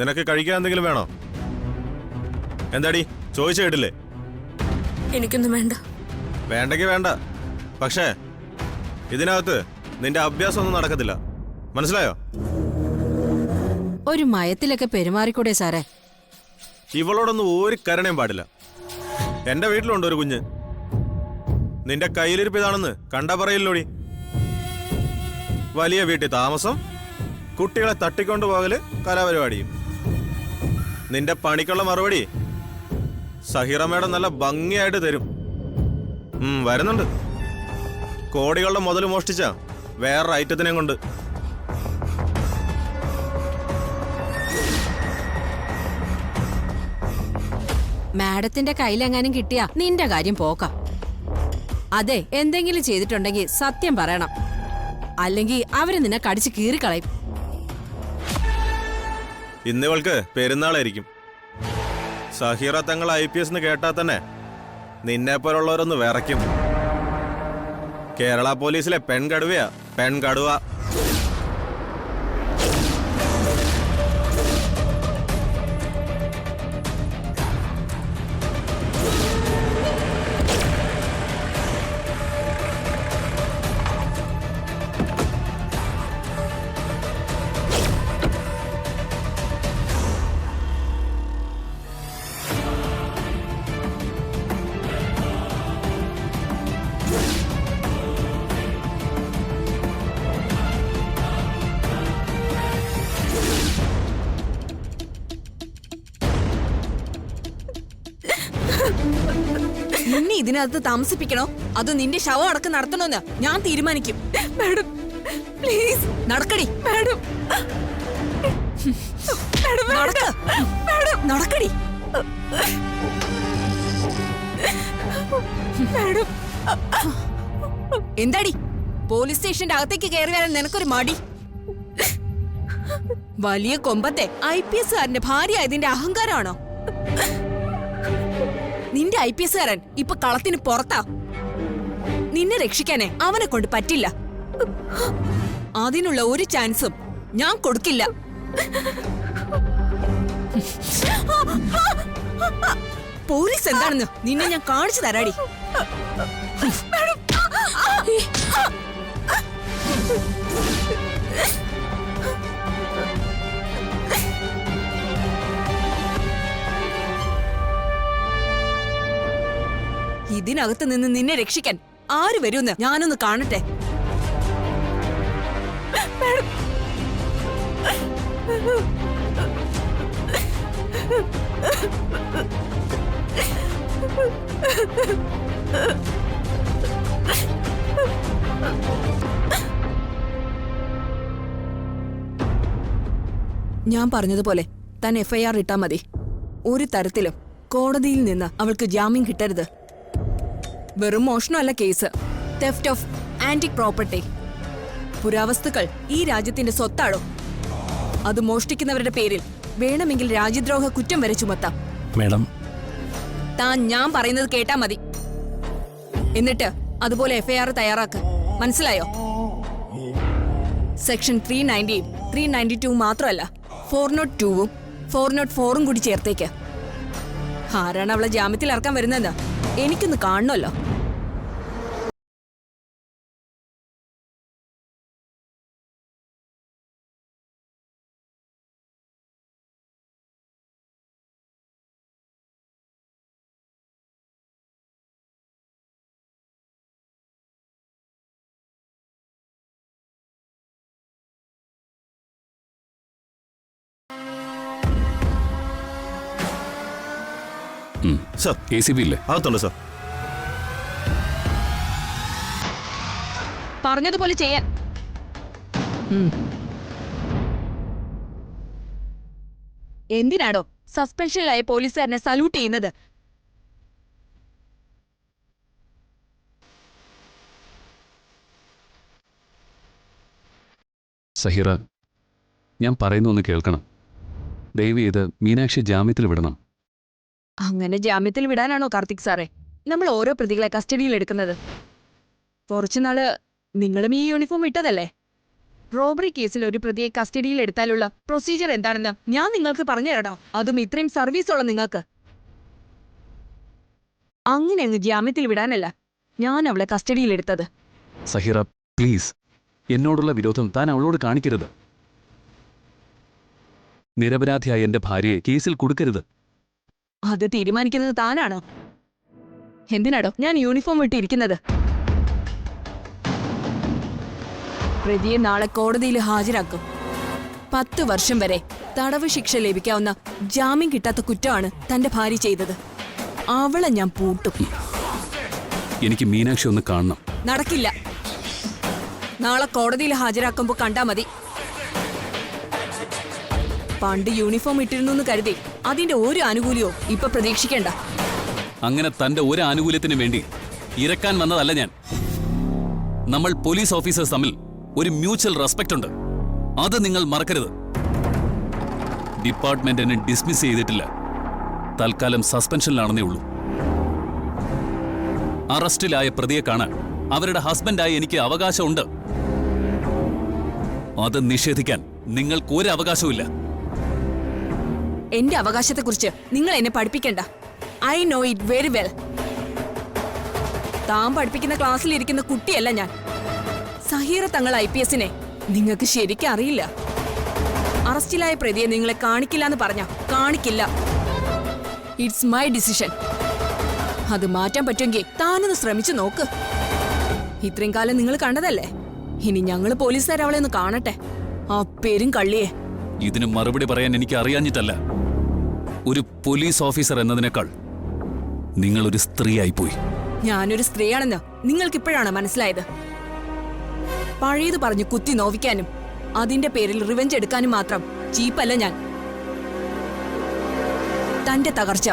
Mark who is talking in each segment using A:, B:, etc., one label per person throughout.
A: നിനക്ക് കഴിക്കാൻ എന്തെങ്കിലും വേണോ? എന്താടി ചോദിച്ചു കേട്ടില്ലേ?
B: എനിക്കൊന്നും വേണ്ട.
A: വേണ്ടെങ്കിൽ വേണ്ട. പക്ഷേ ഇതിനകത്ത് നിന്റെ അഭ്യാസം ഒന്നും നടക്കത്തില്ല. മനസ്സിലായോ?
C: ഒരു മയത്തിലൊക്കെ പെരുമാറിക്കൂടെ സാറേ?
A: ഇവളോടൊന്നും ഒരു കരുണയും പാടില്ല. എന്റെ വീട്ടിലുണ്ട് ഒരു കുഞ്ഞ്. നിന്റെ കയ്യിലിരിപ്പ് ഇതാണെന്ന് കണ്ടാ പറയില്ലോടി. വലിയ വീട്ടിൽ താമസം, കുട്ടികളെ തട്ടിക്കൊണ്ടുപോകല്, കലാപരിപാടിയും. നിന്റെ പണിക്കുള്ള മറുപടി സഹീറ മേഡം നല്ല ഭംഗിയായിട്ട് തരും. വരുന്നുണ്ട്. കോടികളുടെ മുതൽ മോഷ്ടിച്ച വേറൊരു ഐറ്റത്തിനെ കൊണ്ട്.
C: മാഡത്തിന്റെ കയ്യിലെങ്ങാനും കിട്ടിയാ നിന്റെ കാര്യം പോക്കാം. അതെ, എന്തെങ്കിലും ചെയ്തിട്ടുണ്ടെങ്കിൽ സത്യം പറയണം. അല്ലെങ്കിൽ അവര് നിന്നെ കടിച്ച് കീറിക്കളയും.
A: ഇന്നിവൾക്ക് പെരുന്നാളായിരിക്കും. സഹീറ തങ്ങൾ IPS എന്ന് കേട്ടാൽ തന്നെ നിന്നെ പോലുള്ളവരൊന്ന് വിറയ്ക്കും. കേരള പോലീസിലെ പെൺകടുവയാ, പെൺകടുവ.
B: നിന്നെ ഇതിനകത്ത് താമസിപ്പിക്കണോ അതോ നിന്റെ ശവം അടക്കം നടത്തണോന്ന് ഞാൻ തീരുമാനിക്കും. മാഡം പ്ലീസ് നടക്കടി. മാഡം നടക്കടി. മാഡം എന്താടി പോലീസ് സ്റ്റേഷന്റെ അകത്തേക്ക് കയറി വരാൻ നിനക്കൊരു മടി? വലിയ കൊമ്പത്തെ IPSകാരന്റെ ഭാര്യ ഇതിന്റെ അഹങ്കാരമാണോ? നിന്റെ IPSകാരൻ ഇപ്പൊ കളത്തിന് പുറത്താ. നിന്നെ രക്ഷിക്കാനേ അവനെ കൊണ്ട് പറ്റില്ല. അതിനുള്ള ഒരു ചാൻസും ഞാൻ കൊടുക്കില്ല. പോലീസ് എന്താണെന്ന് നിന്നെ ഞാൻ കാണിച്ചു തരാടി. ഇതിനകത്ത് നിന്ന് നിന്നെ രക്ഷിക്കാൻ ആര് വരുമെന്ന് ഞാനൊന്ന് കാണട്ടെ. ഞാൻ പറഞ്ഞതുപോലെ താൻ FIR ഇട്ടാ മതി. ഒരു തരത്തിലും കോടതിയിൽ നിന്ന് അവൾക്ക് ജാമ്യം കിട്ടരുത്. വെറും മോഷണമല്ല case, theft of antique property. പുരാവസ്തുക്കൾ ഈ രാജ്യത്തിന്റെ സ്വത്താണോ? അത് മോഷ്ടിക്കുന്നവരുടെ പേരിൽ വേണമെങ്കിൽ രാജ്യദ്രോഹ കുറ്റം വരെ ചുമത്താം.
D: മേഡം,
B: താൻ ഞാൻ പറയുന്നത് കേട്ടാ മതി. എന്നിട്ട് അതുപോലെ FIR തയ്യാറാക്ക. മനസ്സിലായോ? സെക്ഷൻ 390 392 മാത്രമല്ല 402 404 കൂടി ചേർത്തേക്ക്. ആരാണ് അവളെ ജാമ്യത്തിൽ ഇറക്കാൻ വരുന്നതെന്ന് എനിക്കൊന്ന് കാണണമല്ലോ.
A: സർ,
D: ACB ഇല്ലേ?
A: അകത്തുണ്ട് സർ.
B: പറഞ്ഞതുപോലെ ചെയ്യാൻ. എന്തിനാടോ സസ്പെൻഷനിലായ പോലീസുകാരനെ സല്യൂട്ട് ചെയ്യുന്നത്?
D: സഹീറ, ഞാൻ പറയുന്നൊന്ന് കേൾക്കണം. ദയവ് ചെയ്ത് മീനാക്ഷി ജാമ്യത്തിൽ വിടണം.
B: അങ്ങനെ ജാമ്യത്തിൽ വിടാനാണോ കാർത്തിക് സാറേ നമ്മൾ ഓരോ പ്രതികളെ കസ്റ്റഡിയിൽ എടുക്കുന്നത്? കുറച്ചുനാള് നിങ്ങളും ഈ യൂണിഫോം ഇട്ടതല്ലേ? റോബറി കേസിൽ ഒരു പ്രതിയെ കസ്റ്റഡിയിൽ എടുത്താലുള്ള പ്രൊസീജിയർ എന്താണെന്ന് ഞാൻ നിങ്ങൾക്ക് പറഞ്ഞു തരണോ? അതും ഇത്രയും സർവീസുള്ള നിങ്ങൾക്ക്. അങ്ങനെ അങ്ങ് ജാമ്യത്തിൽ വിടാനല്ല ഞാൻ അവളെ കസ്റ്റഡിയിലെടുത്തത്.
D: സഹിറ പ്ലീസ്, എന്നോടുള്ള വിരോധം താൻ അവളോട് കാണിക്കരുത്. നിരപരാധിയായ എന്റെ ഭാര്യയെ കേസിൽ കൊടുക്കരുത്.
B: അത് തീരുമാനിക്കുന്നത് താനാണോ? എന്തിനാടോ ഞാൻ യൂണിഫോം വിട്ടിരിക്കുന്നത്? പ്രതിയെ നാളെ കോടതിയിൽ ഹാജരാക്കും. 10 വർഷം വരെ തടവ് ശിക്ഷ ലഭിക്കാവുന്ന ജാമ്യം കിട്ടാത്ത കുറ്റമാണ് തന്റെ ഭാര്യ ചെയ്തത്. അവളെ ഞാൻ പൂട്ടും.
D: എനിക്ക് മീനാക്ഷി ഒന്ന് കാണണം.
B: നടക്കില്ല. നാളെ കോടതിയിൽ ഹാജരാക്കുമ്പോ കണ്ടാ മതി. പണ്ട് യൂണിഫോം ഇട്ടിരുന്നു കരുതി അതിന്റെ ഒരു ആനുകൂല്യവും ഇപ്പൊ പ്രതീക്ഷിക്കേണ്ട.
D: അങ്ങനെ തന്റെ ഒരു ആനുകൂല്യത്തിനു വേണ്ടി ഇരക്കാൻ വന്നതല്ല ഞാൻ. നമ്മൾ പോലീസ് ഓഫീസേഴ്സ് തമ്മിൽ ഒരു മ്യൂച്വൽ റെസ്പെക്ട് ഉണ്ട്. അത് നിങ്ങൾ മറക്കരുത്. ഡിപ്പാർട്ട്മെന്റ് എന്നെ ഡിസ്മിസ് ചെയ്തിട്ടില്ല. തൽക്കാലം സസ്പെൻഷനിലാണെന്നേ ഉള്ളൂ. അറസ്റ്റിലായ പ്രതിയെ കാണാൻ അവരുടെ ഹസ്ബൻഡായി എനിക്ക് അവകാശമുണ്ട്. അത് നിഷേധിക്കാൻ നിങ്ങൾക്ക് ഒരു അവകാശവുമില്ല.
B: എന്റെ അവകാശത്തെക്കുറിച്ച് നിങ്ങൾ എന്നെ പഠിപ്പിക്കണ്ട. I know it very well. താൻ പഠിപ്പിക്കുന്ന ക്ലാസ്സിൽ ഇരിക്കുന്ന കുട്ടിയല്ല ഞാൻ. സഹീറ തങ്ങൾ IPSനെ നിങ്ങൾക്ക് ശരിക്കും അറിയില്ല. അറസ്റ്റിലായ പ്രതിയെ നിങ്ങളെ കാണിക്കില്ല എന്ന് പറഞ്ഞ കാണിക്കില്ല. It's my decision. അത് മാറ്റാൻ പറ്റുമെങ്കിൽ താനൊന്ന് ശ്രമിച്ചു നോക്ക്. ഇത്രയും കാലം നിങ്ങൾ കണ്ടതല്ലേ. ഇനി ഞങ്ങൾ പോലീസുകാർ അവളെ ഒന്ന് കാണട്ടെ, ആ പേരും കള്ളിയെ.
D: ഇതിന് മറുപടി പറയാൻ എനിക്ക് അറിയാഞ്ഞിട്ടല്ല. ഒരു പോലീസ് ഓഫീസർ എന്നതിനേക്കാൾ നിങ്ങളൊരു സ്ത്രീയായിപ്പോയി.
B: ഞാനൊരു സ്ത്രീയാണെന്ന് നിങ്ങൾക്കിപ്പോഴാണ് മനസ്സിലായത്. പഴയത് പറഞ്ഞു കുത്തി നോവിക്കാനും അതിന്റെ പേരിൽ റിവെഞ്ച് എടുക്കാനും മാത്രം ചീപ്പല്ല ഞാൻ. തന്റെ തകർച്ച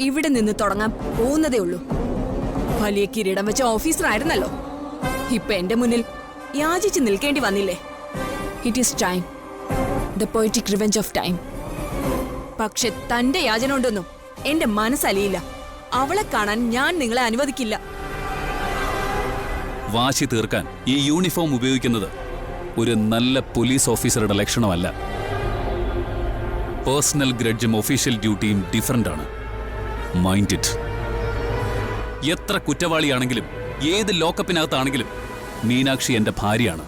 B: ഇവിടെ നിന്ന് തുടങ്ങാൻ പോകുന്നതേ ഉള്ളൂ. വലിയ കിരീടം വെച്ച ഓഫീസർ ആയിരുന്നല്ലോ. ഇപ്പൊ എന്റെ മുന്നിൽ യാചിച്ച് നിൽക്കേണ്ടി വന്നില്ലേ? It is time, the poetic revenge of time. പക്ഷെ തന്റെ യാചന കൊണ്ടൊന്നും എന്റെ മനസ്സലിയില്ല. അവളെ കാണാൻ ഞാൻ നിങ്ങളെ അനുവദിക്കില്ല.
D: വാശി തീർക്കാൻ ഈ യൂണിഫോം ഉപയോഗിക്കുന്നത് ഒരു നല്ല പോലീസ് ഓഫീസറുടെ ലക്ഷണമല്ല. പേഴ്സണൽ ഗ്രഡ്ജും ഒഫീഷ്യൽ ഡ്യൂട്ടിയും ഡിഫറൻ്റ് ആണ്. Mind it. എത്ര കുറ്റവാളിയാണെങ്കിലും ഏത് ലോക്കപ്പിനകത്താണെങ്കിലും മീനാക്ഷി എന്റെ ഭാര്യയാണ്.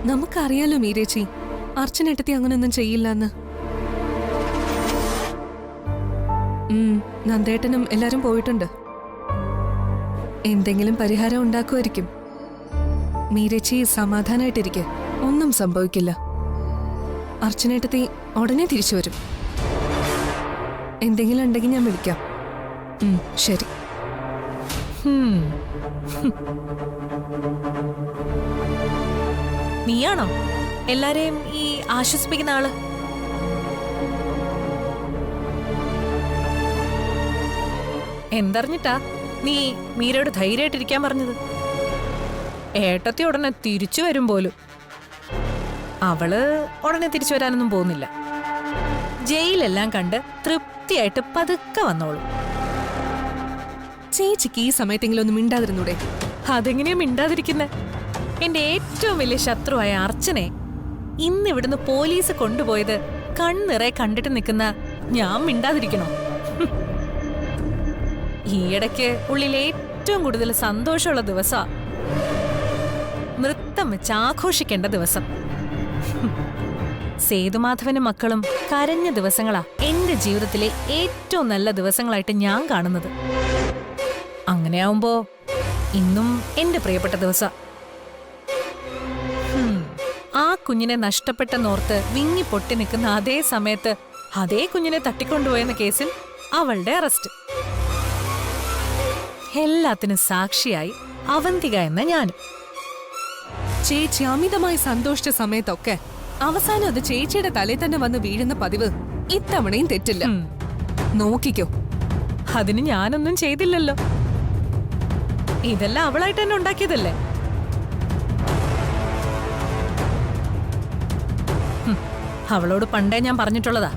E: നമുക്കറിയാലോ മീരേച്ചി, അർച്ചനേട്ടത്തി അങ്ങനൊന്നും ചെയ്യില്ലെന്ന്. നന്ദേട്ടനും എല്ലാരും പോയിട്ടുണ്ട്. എന്തെങ്കിലും പരിഹാരം ഉണ്ടാക്കുമായിരിക്കും. മീരേച്ചി സമാധാനായിട്ടിരിക്കെ, ഒന്നും സംഭവിക്കില്ല. അർച്ചനേട്ടത്തി ഉടനെ തിരിച്ചു വരും. എന്തെങ്കിലും ഉണ്ടെങ്കിൽ ഞാൻ വിളിക്കാം. ശരി.
F: നീയാണോ?
E: എല്ലാരെയും ഈ ആശ്വസിപ്പിക്കുന്ന ആള്? എന്തറിഞ്ഞിട്ടാ നീ മീരയോട് ധൈര്യമായിട്ടിരിക്കാൻ പറഞ്ഞത്? ഏട്ടത്തി ഉടനെ തിരിച്ചു വരും പോലും. അവള് ഉടനെ തിരിച്ചു വരാനൊന്നും പോകുന്നില്ല. ജയിലെല്ലാം കണ്ട് തൃപ്തിയായിട്ട് പതുക്കെ വന്നോളൂ.
B: ചേച്ചിക്ക് ഈ സമയത്തെങ്കിലും ഒന്ന് മിണ്ടാതിരുന്നൂടെ?
E: അതെങ്ങനെയാ മിണ്ടാതിരിക്കുന്നെ? എന്റെ ഏറ്റവും വലിയ ശത്രുവായ അർച്ചനെ ഇന്നിവിടുന്ന് പോലീസ് കൊണ്ടുപോയത് കണ്ണിറെ കണ്ടിട്ട് നിൽക്കുന്ന ഞാൻ മിണ്ടാതിരിക്കണോ? ഈയിടയ്ക്ക് ഉള്ളിൽ ഏറ്റവും കൂടുതൽ സന്തോഷമുള്ള ദിവസാ. നൃത്തം വെച്ച് ആഘോഷിക്കേണ്ട ദിവസം. സേതുമാധവനും മക്കളും കരഞ്ഞ ദിവസങ്ങളാ എന്റെ ജീവിതത്തിലെ ഏറ്റവും നല്ല ദിവസങ്ങളായിട്ട് ഞാൻ കാണുന്നത്. അങ്ങനെയാവുമ്പോ ഇന്നും എന്റെ പ്രിയപ്പെട്ട ദിവസ. ആ കുഞ്ഞിനെ നഷ്ടപ്പെട്ടെന്നോർത്ത് വിങ്ങി പൊട്ടി നിൽക്കുന്ന അതേ സമയത്ത് അതേ കുഞ്ഞിനെ തട്ടിക്കൊണ്ടുപോയെന്ന കേസിൽ അവളുടെ അറസ്റ്റ്. എല്ലാത്തിനും സാക്ഷിയായി അവന്തിക എന്ന ഞാനും.
B: ചേച്ചി അമിതമായി സന്തോഷിച്ച സമയത്തൊക്കെ അവസാനം അത് ചേച്ചിയുടെ തലയിൽ തന്നെ വന്ന് വീഴുന്ന പതിവ് ഇത്തവണയും തെറ്റില്ല. നോക്കിക്കോ.
E: അതിന് ഞാനൊന്നും ചെയ്തില്ലല്ലോ. ഇതെല്ലാം അവളായിട്ട് തന്നെ ഉണ്ടാക്കിയതല്ലേ. അവളോട് പണ്ടേ ഞാൻ പറഞ്ഞിട്ടുള്ളതാ,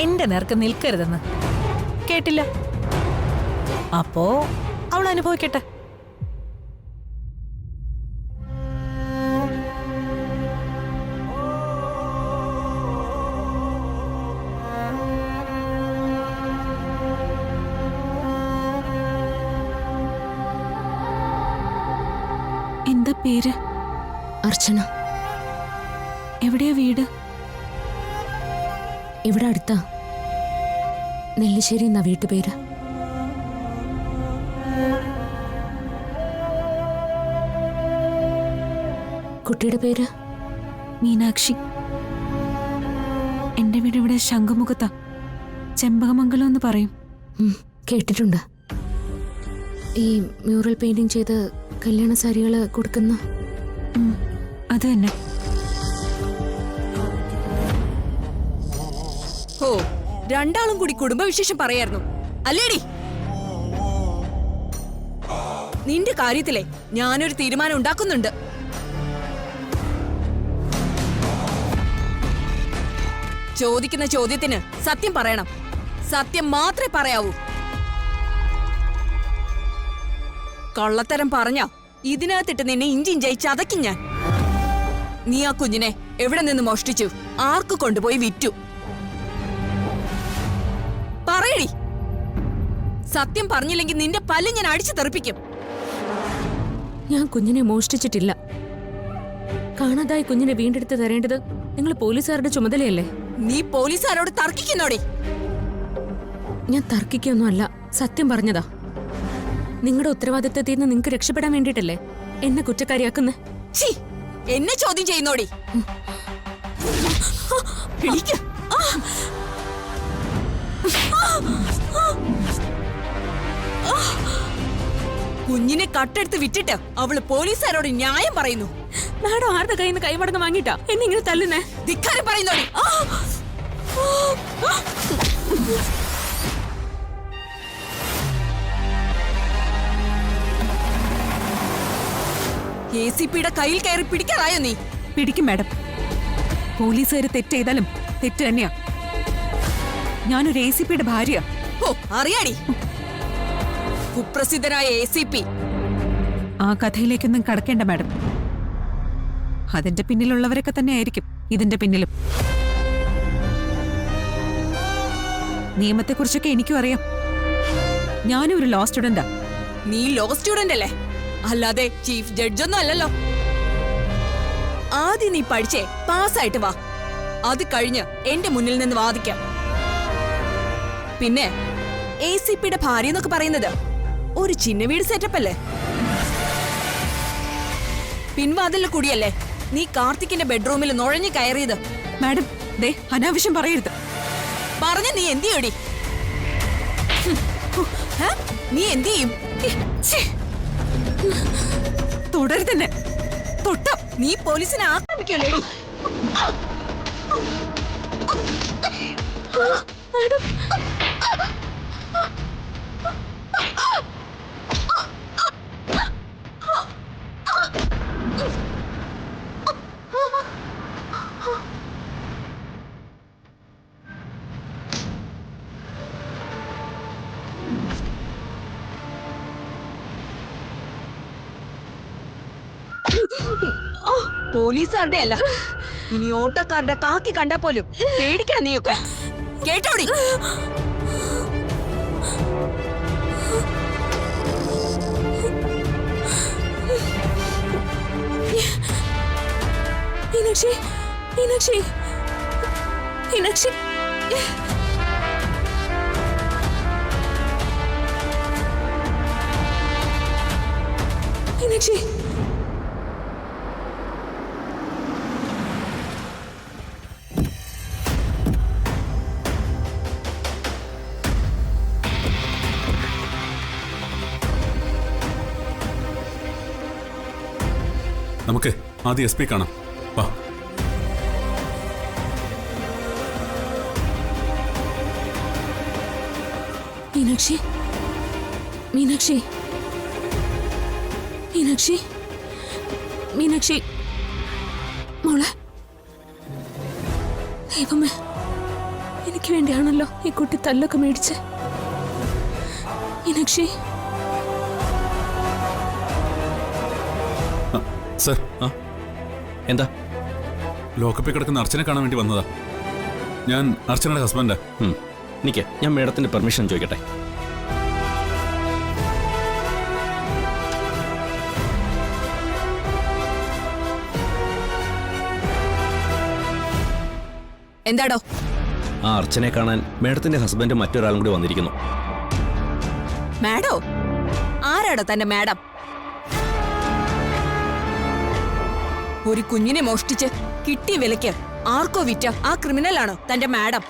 E: എന്റെ നേർക്ക് നിൽക്കരുതെന്ന്. കേട്ടില്ല. അപ്പോ അവൾ അനുഭവിക്കട്ടെ.
B: എന്താ പേര്?
F: അർച്ചന.
B: എവിടെയാ വീട്?
F: ഇവിടെ അടുത്താ. നെല്ലിശ്ശേരി എന്നാ വീട്ടുപേര്. കുട്ടിയുടെ പേര്?
B: മീനാക്ഷി. എന്റെ വീട് ഇവിടെ ശംഖുമുഖത്താ. ചെമ്പകമംഗലം എന്ന് പറയും.
F: കേട്ടിട്ടുണ്ട്. ഈ മ്യൂറൽ പെയിന്റിംഗ് ചെയ്ത് കല്യാണ സാരികള് കൊടുക്കുന്ന
B: അത് തന്നെ. ഓ, രണ്ടാളും കൂടി കുടുംബവിശേഷം പറയായിരുന്നു അല്ലേടി? നിന്റെ കാര്യത്തിലെ ഞാനൊരു തീരുമാനം ഉണ്ടാക്കുന്നുണ്ട്. ചോദിക്കുന്ന ചോദ്യത്തിന് സത്യം പറയണം. സത്യം മാത്രമേ പറയാവൂ. കള്ളത്തരം പറഞ്ഞ ഇതിനകത്തിട്ട് നിന്നെ ഇഞ്ചിഞ്ചായി ചതയ്ക്കും ഞാൻ. നീ ആ കുഞ്ഞിനെ എവിടെ നിന്ന് മോഷ്ടിച്ചു? ആർക്ക് കൊണ്ടുപോയി വിറ്റു? പറയടി. സത്യം പറഞ്ഞില്ലെങ്കിൽ നിന്റെ പല്ല് ഞാൻ അടിച്ചു തെറിപ്പിക്കും.
F: ഞാൻ കുഞ്ഞിനെ മോഷ്ടിച്ചിട്ടില്ല. കാണാതായി കുഞ്ഞിനെ വീണ്ടെടുത്ത് തരേണ്ടത് നിങ്ങൾ പോലീസുകാരുടെ ചുമതലയല്ലേ?
B: നീ പോലീസുകാരോട് തർക്കിക്കുന്നോടി?
F: ഞാൻ തർക്കിക്കൊന്നുമല്ല, സത്യം പറഞ്ഞതാ. നിങ്ങളുടെ ഉത്തരവാദിത്തത്തിൽ നിന്ന് നിങ്ങൾക്ക് രക്ഷപ്പെടാൻ വേണ്ടിയിട്ടല്ലേ എന്നെ കുറ്റക്കാരിയാക്കുന്നേ?
B: എന്നെ ചോദ്യം ചെയ്യുന്നോടി? കുഞ്ഞിനെ കട്ടെടുത്ത് വിറ്റിട്ട് അവള് പോലീസുകാരോട് ന്യായം പറയുന്നു.
F: മാഡം ആരുടെ കയ്യിൽ നിന്ന് കൈമടങ്ങ് വാങ്ങിട്ടാ എന്നെ ഇങ്ങനെ തല്ലുന്നേ?
B: ധിക്കാരം പറയുന്നോടി? ACPയുടെ കയ്യിൽ കയറി പിടിക്കാറായോ നീ?
G: പിടിക്കും മാഡം. പോലീസുകാര് തെറ്റ് ചെയ്താലും തെറ്റ് തന്നെയാ. ഞാനൊരു ACPയുടെ ഭാര്യ.
B: ഓ, അറിയാടി. കുപ്രസിദ്ധനായ ACP.
G: ആ കഥയിലേക്കൊന്നും കടക്കേണ്ട മാഡം. അതിന്റെ പിന്നിലുള്ളവരൊക്കെ തന്നെ ആയിരിക്കും ഇതിന്റെ പിന്നിലും. നിയമത്തെക്കുറിച്ചൊക്കെ എനിക്കും അറിയാം. ഞാനും ഒരു ലോ സ്റ്റുഡന്റാ.
B: നീ ലോ സ്റ്റുഡന്റ് അല്ലേ? അല്ലാതെ ചീഫ് ജഡ്ജൊന്നും അല്ലല്ലോ. ആദ്യം നീ പഠിച്ചേ പാസ്സായിട്ട് വാ. അത് കഴിഞ്ഞ് എന്റെ മുന്നിൽ നിന്ന് വാദിക്കാം. പിന്നെ ACPയുടെ ഭാര്യ എന്നൊക്കെ പറയുന്നത് ഒരു ചിന്ന വീട് സെറ്റപ്പ് അല്ലേ? പിൻവാതിലിൽ കൂടിയല്ലേ നീ കാർത്തിക്കിന്റെ ബെഡ്റൂമിൽ നുഴഞ്ഞു കയറിയത്?
G: മാഡം ദേ അനാവശ്യം പറയരുത്.
B: പറഞ്ഞ നീ എന്ത് ചെയ്യടി? നീ എന്ത് ചെയ്യും?
G: തുടരുതന്നെ. തൊട്ട
B: നീ പോലീസിനെ ആക്രമിക്കല്ലേ? പോലീസുകാരുടെ അല്ല, ഇനി ഓട്ടക്കാരുടെ കാക്കി കണ്ടാ പോലും പേടിക്കണം നീയൊക്കെ. കേട്ടോടി?
F: മീനാക്ഷി, മീനാക്ഷി, മീനാക്ഷി. മീനാക്ഷി,
H: നമുക്ക് ആദ്യം SP കാണാം. വാ.
F: മീനാക്ഷി, മീനാക്ഷി, മീനാക്ഷി, മീനാക്ഷി മോളെ. ദൈവമേ, എനിക്ക് വേണ്ടിയാണല്ലോ ഈ കുട്ടി തല്ലൊക്കെ മേടിച്ച്. മീനാക്ഷി.
H: സർ,
I: എന്താ?
H: ലോക്കപ്പിൽ കിടക്കുന്ന അർച്ചനെ കാണാൻ വേണ്ടി വന്നതാ. ഞാൻ അർച്ചനയുടെ ഹസ്ബൻഡാ.
I: നിക്ക്, ഞാൻ മേഡത്തിന്റെ പെർമിഷൻ ചോദിക്കട്ടെ.
B: എന്താടോ?
I: ആ അർച്ചനെ കാണാൻ മേഡത്തിന്റെ ഹസ്ബൻഡ് മറ്റൊരാളും കൂടി വന്നിരിക്കുന്നു.
B: മാഡോ? ആരാടോ തന്റെ മാഡം? ഒരു കുഞ്ഞിനെ മോഷ്ടിച്ച് കിട്ടിയ വിലയ്ക്ക് ആർക്കോ വിറ്റ ആ ക്രിമിനലാണോ തന്റെ മാഡം?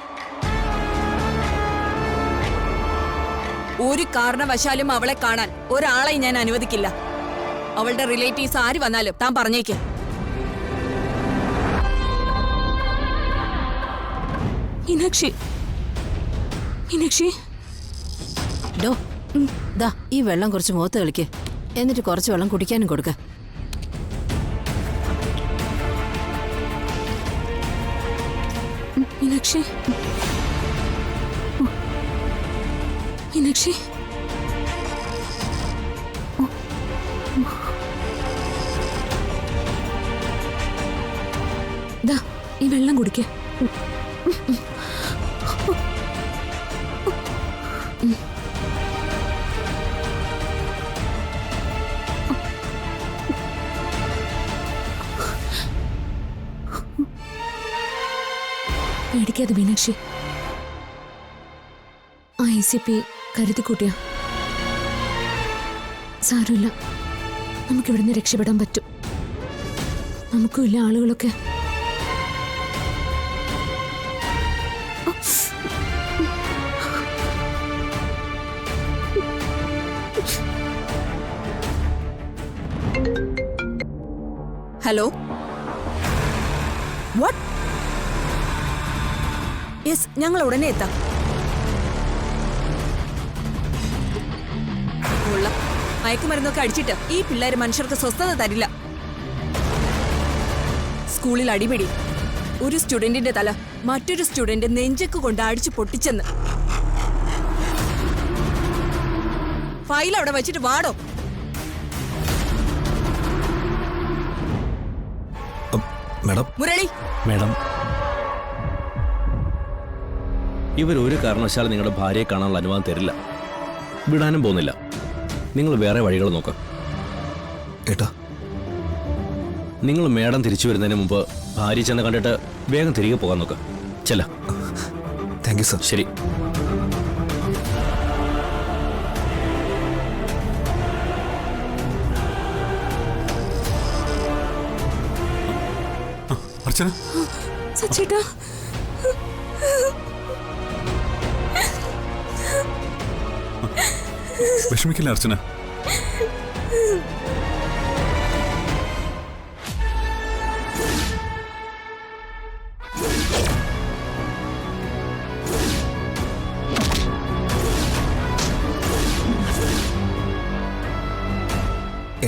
B: ഒരു കാരണവശാലും അവളെ കാണാൻ ഒരാളെ ഞാൻ അനുവദിക്കില്ല. അവളുടെ റിലേറ്റീവ്സ് ആര് വന്നാലും താൻ പറഞ്ഞേക്ക്.
F: മീനാക്ഷി, മീനാക്ഷി.
C: ഡോ, ദാ ഈ വെള്ളം കുറച്ച് മുഖത്ത് കളിക്ക്, എന്നിട്ട് കുറച്ച് വെള്ളം കുടിക്കാനും കൊടുക്ക.
F: മീനാക്ഷി, മീനാക്ഷി. ദാ ഈ വെള്ളം കുടിക്ക. പേടിക്കാതെ മീനാക്ഷി. ആ ICP കരുതിക്കൂട്ടിയ സാരമില്ല, നമുക്കിവിടുന്ന് രക്ഷപ്പെടാൻ പറ്റും. നമുക്കും ഇല്ല ആളുകളൊക്കെ.
B: Hello, what? യെസ്, ഞങ്ങൾ ഉടനെ എത്താം. മയക്കുമരുന്നൊക്കെ അടിച്ചിട്ട് ഈ പിള്ളേര് മനുഷ്യർക്ക് സ്വസ്ഥത തരില്ല. സ്കൂളിൽ അടിപിടി, ഒരു സ്റ്റുഡന്റിന്റെ തല മറ്റൊരു സ്റ്റുഡന്റ് നെഞ്ചക്ക് കൊണ്ട് അടിച്ചു പൊട്ടിച്ചെന്ന്. ഫയൽ അവിടെ വെച്ചിട്ട് വാടോ.
I: മേഡം,
B: മുരളി.
I: മേഡം, ഇവരൊരു കാരണവശാലും നിങ്ങളുടെ ഭാര്യയെ കാണാനുള്ള അനുവാദം തരില്ല. വിടാനും പോകുന്നില്ല. നിങ്ങൾ വേറെ വഴികൾ നോക്ക്.
J: ഏട്ടാ,
I: നിങ്ങൾ മേഡം തിരിച്ചു വരുന്നതിന് മുമ്പ് ഭാര്യ ചെന്ന് കണ്ടിട്ട് വേഗം തിരികെ പോകാൻ നോക്ക്. ചെല്ല.
J: Thank you sir.
I: ശരി.
H: അർച്ചന,
F: സച്ചേട്ടാ,
H: വിഷമിക്കില്ല അർച്ചന.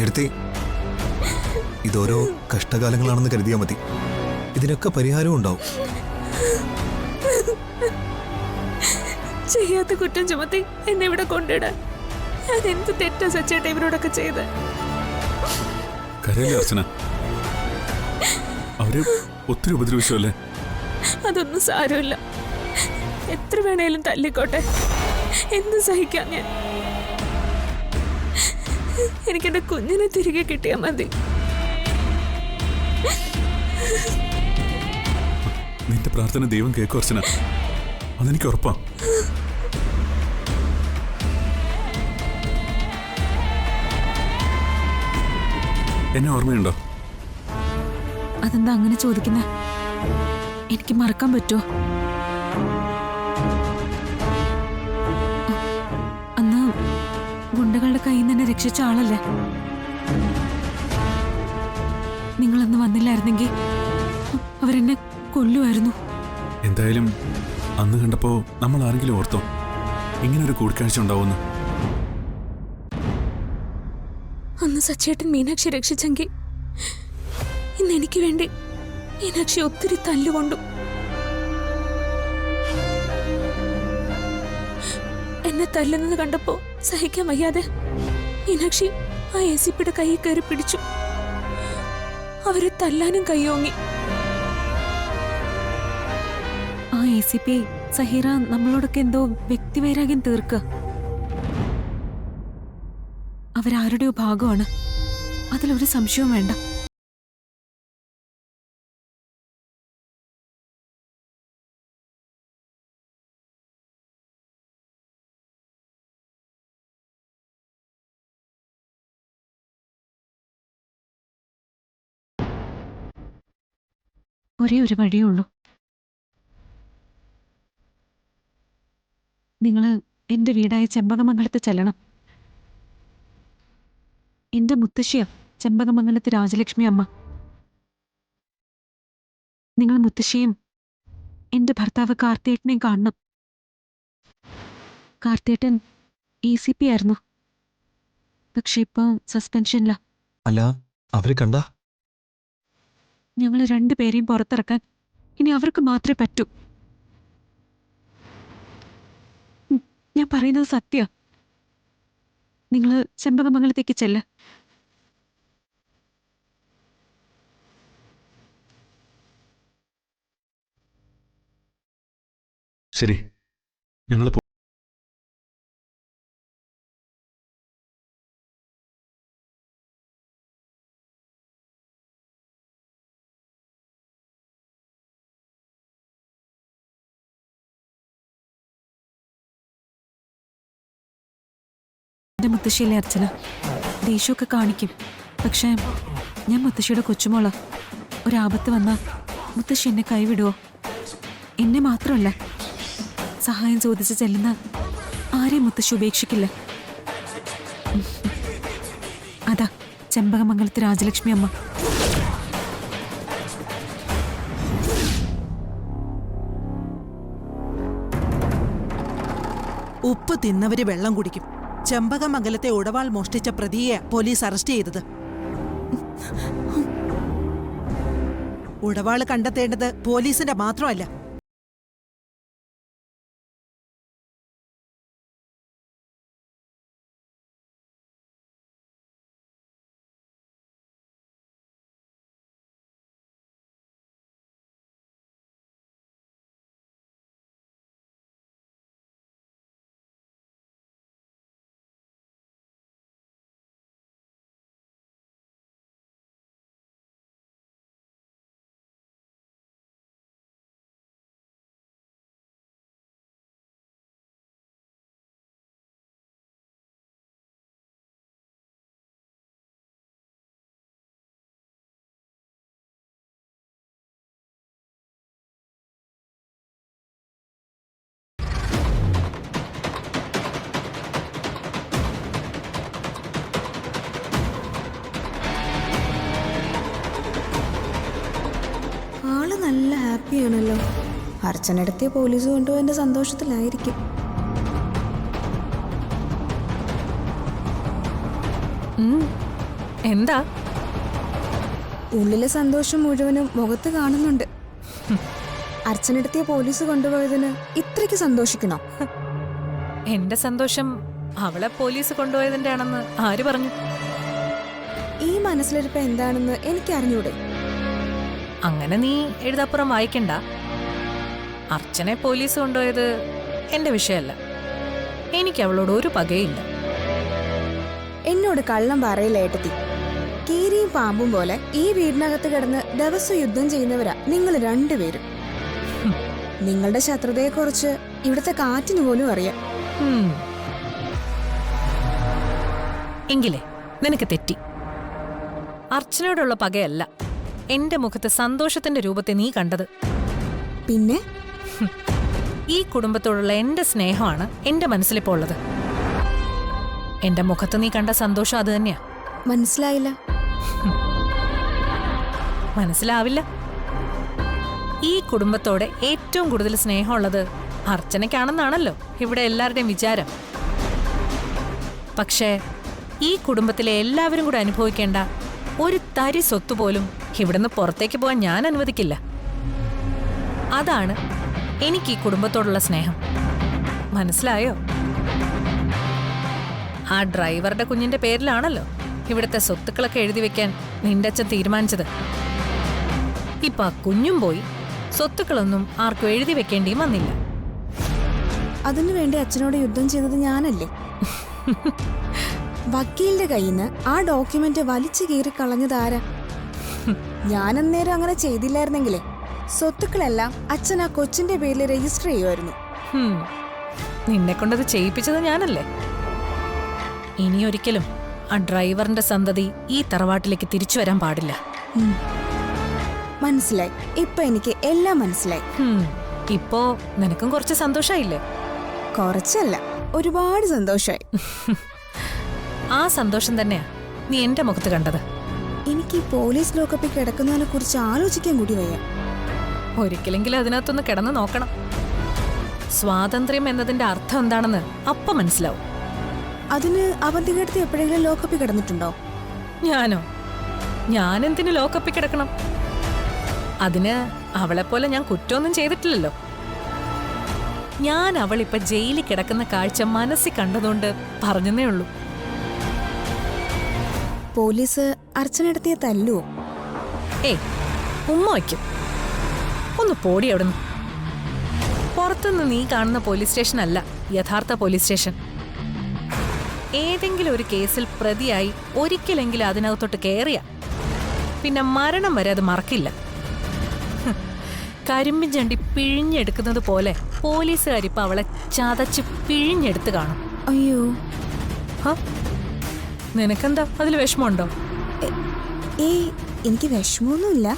J: എടുത്തി ഇതോരോ കഷ്ടകാലങ്ങളാണെന്ന് കരുതിയാൽ മതി. ഇതിനൊക്കെ പരിഹാരവും ഉണ്ടാവും.
F: ചെയ്യാത്ത കുറ്റം ചുമത്തി എന്നെ ഇവിടെ കൊണ്ടിടാൻ ഞാൻ എന്ത് തെറ്റാ സച്ചേട്ട ഇവരോടൊക്കെ ചെയ്ത്.
H: കരയില്ലേ അർച്ചന? അവര് ഒത്തിരി ഉപദ്രവിച്ചല്ലേ?
F: അതൊന്നും സാരമില്ല. എത്ര വേണേലും തല്ലിക്കോട്ടെ, എന്ത് സഹിക്കാം ഞാൻ. എനിക്കെന്റെ കുഞ്ഞിനെ തിരികെ കിട്ടിയാൽ മതി.
H: നിന്റെ പ്രാർത്ഥന ദൈവം കേൾക്കും അർച്ചന, അതെനിക്ക് ഉറപ്പാ. എന്നെ ഓർമ്മയുണ്ടോ?
G: അതെന്താ അങ്ങനെ ചോദിക്കുന്നേ? എനിക്ക് മറക്കാൻ പറ്റുമോ? അന്ന് ഗുണ്ടകളുടെ കയ്യിൽ നിന്ന് എന്നെ രക്ഷിച്ച ആളല്ലേ? നിങ്ങളന്ന് വന്നില്ലായിരുന്നെങ്കിൽ അവരെന്നെ കൊല്ലുമായിരുന്നു.
H: എന്തായാലും അന്ന് കണ്ടപ്പോ നമ്മൾ ആരെങ്കിലും ഓർത്തോ ഇങ്ങനൊരു കൂടിക്കാഴ്ച ഉണ്ടാവുമെന്ന്?
F: അന്ന് സച്ചേട്ടൻ മീനാക്ഷി രക്ഷിച്ചെങ്കിൽ ഇന്ന് എനിക്ക് വേണ്ടി മീനാക്ഷി ഒത്തിരി തല്ലുകൊണ്ടു. എന്നെ തല്ലുന്നത് കണ്ടപ്പോ സഹിക്കാൻ വയ്യാതെ മീനാക്ഷി ആ ACPയുടെ കൈ കയറി പിടിച്ചു. അവരെ തല്ലാനും കൈയോങ്ങി.
G: ആ ACP സഹീറ നമ്മളോടൊക്കെ എന്തോ വ്യക്തിവൈരാഗ്യം തീർക്കുക. അവരാരുടെയോ ഭാഗമാണ്, അതിലൊരു സംശയവും വേണ്ട. ഒരേ ഒരു വഴിയേ ഉള്ളൂ. നിങ്ങൾ എൻ്റെ വീടായ ചെമ്പകമംഗലത്ത് ചെല്ലണം. എൻ്റെ മുത്തശ്ശിയാ ചെമ്പകമംഗലത്ത് രാജലക്ഷ്മി അമ്മ. നിങ്ങൾ മുത്തശ്ശിയും എൻ്റെ ഭർത്താവ് കാർത്തിയേട്ടനെയും കാണണം. കാർത്തിയേട്ടൻ ACP ആയിരുന്നു, പക്ഷെ ഇപ്പൊ സസ്പെൻഷനില്ല.
J: അല്ല, അവര് കണ്ട?
G: ഞങ്ങൾ രണ്ടുപേരെയും പുറത്തിറക്കാൻ ഇനി അവർക്ക് മാത്രമേ പറ്റൂ. ഞാൻ പറയുന്നത് സത്യ. നിങ്ങൾ ചെമ്പകമംഗലത്തേക്ക് ചെല്ല്.
H: ശരി, ഞങ്ങൾ
G: എൻ്റെ മുത്തശ്ശിയിലെ അർച്ചന ദേഷ്യമൊക്കെ കാണിക്കും, പക്ഷേ ഞാൻ മുത്തശ്ശിയുടെ കൊച്ചുമോളാ. ഒരാപത്ത് വന്നാൽ മുത്തശ്ശി എന്നെ കൈവിടുവോ? എന്നെ മാത്രമല്ല, സഹായം ചോദിച്ച് ചെല്ലുന്ന ആരെയും മുത്തശ്ശി ഉപേക്ഷിക്കില്ല. അതാ ചെമ്പകമംഗലത്ത് രാജലക്ഷ്മി അമ്മ.
K: ഉപ്പ് തിന്നവര് വെള്ളം കുടിക്കും. ചെമ്പകമംഗലത്തെ ഉടവാൾ മോഷ്ടിച്ച പ്രതിയെ പോലീസ് അറസ്റ്റ് ചെയ്തത്. ഉടവാള് കണ്ടെത്തേണ്ടത് പോലീസിന്റെ മാത്രമല്ല,
B: ആള് നല്ല ഹാപ്പിയാണല്ലോ. അർച്ചനടുത്ത് പോലീസ് കൊണ്ടുപോയതിന്റെ സന്തോഷത്തിലായിരിക്കും.
E: എന്താ?
B: ഉള്ളിലെ സന്തോഷം മുഴുവനും മുഖത്ത് കാണുന്നുണ്ട്. അർച്ചനെടുത്തിയ പോലീസ് കൊണ്ടുപോയതിന് ഇത്രയ്ക്ക് സന്തോഷിക്കണോ?
E: എന്റെ സന്തോഷം അവളെ പോലീസ് കൊണ്ടുപോയതിന്റെ ആണെന്ന് ആര് പറഞ്ഞു?
B: ഈ മനസ്സിലിരിപ്പ് എന്താണെന്ന് എനിക്ക് അറിഞ്ഞൂടെ?
E: അങ്ങനെ നീ എഴുതാപ്പുറം വായിക്കണ്ട. അർച്ചനെ പോലീസ് കൊണ്ടുപോയത് എന്റെ വിഷയമല്ല. എനിക്ക് അവളോട് ഒരു പകയില്ല.
B: എന്നോട് കള്ളം പറയില്ല ഏട്ടത്തി. കീരിയും പാമ്പും പോലെ ഈ വീടിനകത്ത് കിടന്ന് ദിവസം യുദ്ധം ചെയ്യുന്നവരാ നിങ്ങൾ രണ്ടുപേരും. നിങ്ങളുടെ ശത്രുതയെക്കുറിച്ച് ഇവിടുത്തെ കാറ്റിന് പോലും അറിയാം.
E: എങ്കിലേ നിനക്ക് തെറ്റി. അർച്ചനയോടുള്ള പകയല്ല, എന്റെ മുഖത്ത് സന്തോഷത്തിന്റെ രൂപത്തെ നീ കണ്ടത്.
B: പിന്നെ
E: ഈ കുടുംബത്തോടുള്ള എന്റെ സ്നേഹമാണ് എന്റെ മനസ്സിലിപ്പോ ഉള്ളത്. എന്റെ മുഖത്ത് നീ കണ്ട സന്തോഷം അത് തന്നെയാ.
B: മനസ്സിലായില്ല.
E: മനസ്സിലാവില്ല. ഈ കുടുംബത്തോടെ ഏറ്റവും കൂടുതൽ സ്നേഹമുള്ളത് അർച്ചനയ്ക്കാണെന്നാണല്ലോ ഇവിടെ എല്ലാവരുടെയും വിചാരം. പക്ഷേ ഈ കുടുംബത്തിലെ എല്ലാവരും കൂടെ അനുഭവിക്കേണ്ട ഒരു തരി സ്വത്ത് പോലും ഇവിടുന്ന് പുറത്തേക്ക് പോകാൻ ഞാൻ അനുവദിക്കില്ല. അതാണ് എനിക്ക് ഈ കുടുംബത്തോടുള്ള സ്നേഹം. മനസ്സിലായോ? ആ ഡ്രൈവറുടെ കുഞ്ഞിന്റെ പേരിലാണല്ലോ ഇവിടുത്തെ സ്വത്തുക്കളൊക്കെ എഴുതി വെക്കാൻ നിന്റെ അച്ഛൻ തീരുമാനിച്ചത്. ഇപ്പൊ ആ കുഞ്ഞും പോയി, സ്വത്തുക്കളൊന്നും ആർക്കും എഴുതി വെക്കേണ്ടിയും വന്നില്ല.
B: അതിനു വേണ്ടി അച്ഛനോട് യുദ്ധം ചെയ്തത് ഞാനല്ലേ? വക്കീലിന്റെ കയ്യിൽ നിന്ന് ആ ഡോക്യുമെന്റ് വലിച്ചു കീറി കളഞ്ഞതാരാ? ഞാനന്നേരം അങ്ങനെ ചെയ്തില്ലായിരുന്നെങ്കിലേ സ്വത്തുക്കളെല്ലാം അച്ഛൻ ആ കൊച്ചിന്റെ പേരിൽ രജിസ്റ്റർ ചെയ്യുമായിരുന്നു.
E: നിന്നെ കൊണ്ടത് ചെയ്യിപ്പിച്ചത് ഞാനല്ലേ? ഇനിയൊരിക്കലും ആ ഡ്രൈവറിന്റെ സന്തതി ഈ തറവാട്ടിലേക്ക് തിരിച്ചു വരാൻ പാടില്ല.
B: മനസ്സിലായി. ഇപ്പൊ എനിക്ക് എല്ലാം മനസ്സിലായി.
E: ഇപ്പോ നിനക്കും കുറച്ച് സന്തോഷായില്ലേ?
B: കുറച്ചല്ല, ഒരുപാട് സന്തോഷമായി.
E: ആ സന്തോഷം തന്നെയാ നീ എന്റെ മുഖത്ത് കണ്ടത്.
B: എനിക്ക് ഈ പോലീസ് ലോക്കപ്പിൽ കിടക്കുന്നതിനെ കുറിച്ച് ആലോചിക്കാൻ കൂടി വയ്യ.
E: ഒരിക്കലെങ്കിലും അതിനകത്തൊന്ന് കിടന്നു നോക്കണം. സ്വാതന്ത്ര്യം എന്നതിന്റെ അർത്ഥം എന്താണെന്ന് അപ്പൊ മനസ്സിലാവും.
B: അതിന് അവന്തികേടത്തി എപ്പോഴെങ്കിലും ലോക്കപ്പിൽ കിടന്നിട്ടുണ്ടോ?
E: ഞാനോ? ഞാനെന്തിനു ലോക്കപ്പിൽ കിടക്കണം? അതിന് അവളെപ്പോലെ ഞാൻ കുറ്റമൊന്നും ചെയ്തിട്ടില്ലല്ലോ. ഞാൻ അവളിപ്പൊ ജയിലിൽ കിടക്കുന്ന കാഴ്ച മനസ്സിൽ കണ്ടതുകൊണ്ട് പറഞ്ഞതേ ഉള്ളൂ.
B: പോലീസ് അർച്ചനെടുത്തിയ തല്ലുവോ?
E: ഏയ്, ഉമ്മ വയ്ക്കും. ഒന്ന് പോടി അവിടുന്ന്. പുറത്തുനിന്ന് നീ കാണുന്ന പോലീസ് സ്റ്റേഷൻ അല്ല യഥാർത്ഥ പോലീസ് സ്റ്റേഷൻ. ഏതെങ്കിലും ഒരു കേസിൽ പ്രതിയായി ഒരിക്കലെങ്കിലും അതിനകത്തോട്ട് കയറിയ പിന്നെ മരണം വരെ അത് മറക്കില്ല. കരിമ്പിൻ ചണ്ടി പിഴിഞ്ഞെടുക്കുന്നത് പോലെ പോലീസുകാരിപ്പോ അവളെ ചതച്ച് പിഴിഞ്ഞെടുത്ത് കാണും.
B: അയ്യോ,
E: നിനക്കെന്താ അതിൽ വിഷമമുണ്ടോ?
B: ഏയ്, എനിക്ക് വിഷമമൊന്നുമില്ല.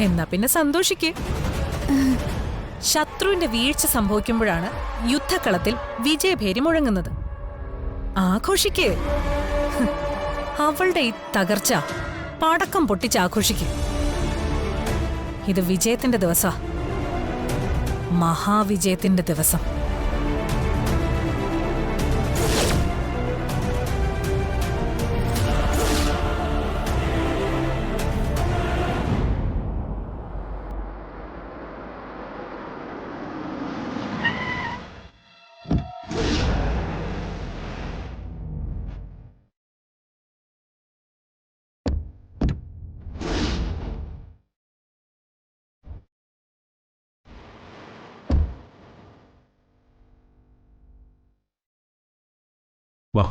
E: എന്നാ പിന്നെ സന്തോഷിക്ക്. ശത്രുവിന്റെ വീഴ്ച സംഭവിക്കുമ്പോഴാണ് യുദ്ധക്കളത്തിൽ വിജയഭേരി മുഴങ്ങുന്നത്. ആഘോഷിക്ക്. അവളുടെ ഈ തകർച്ച പടക്കം പൊട്ടിച്ച് ആഘോഷിക്കും. ഇത് വിജയത്തിന്റെ ദിവസാ, മഹാവിജയത്തിന്റെ ദിവസം.
H: വാ.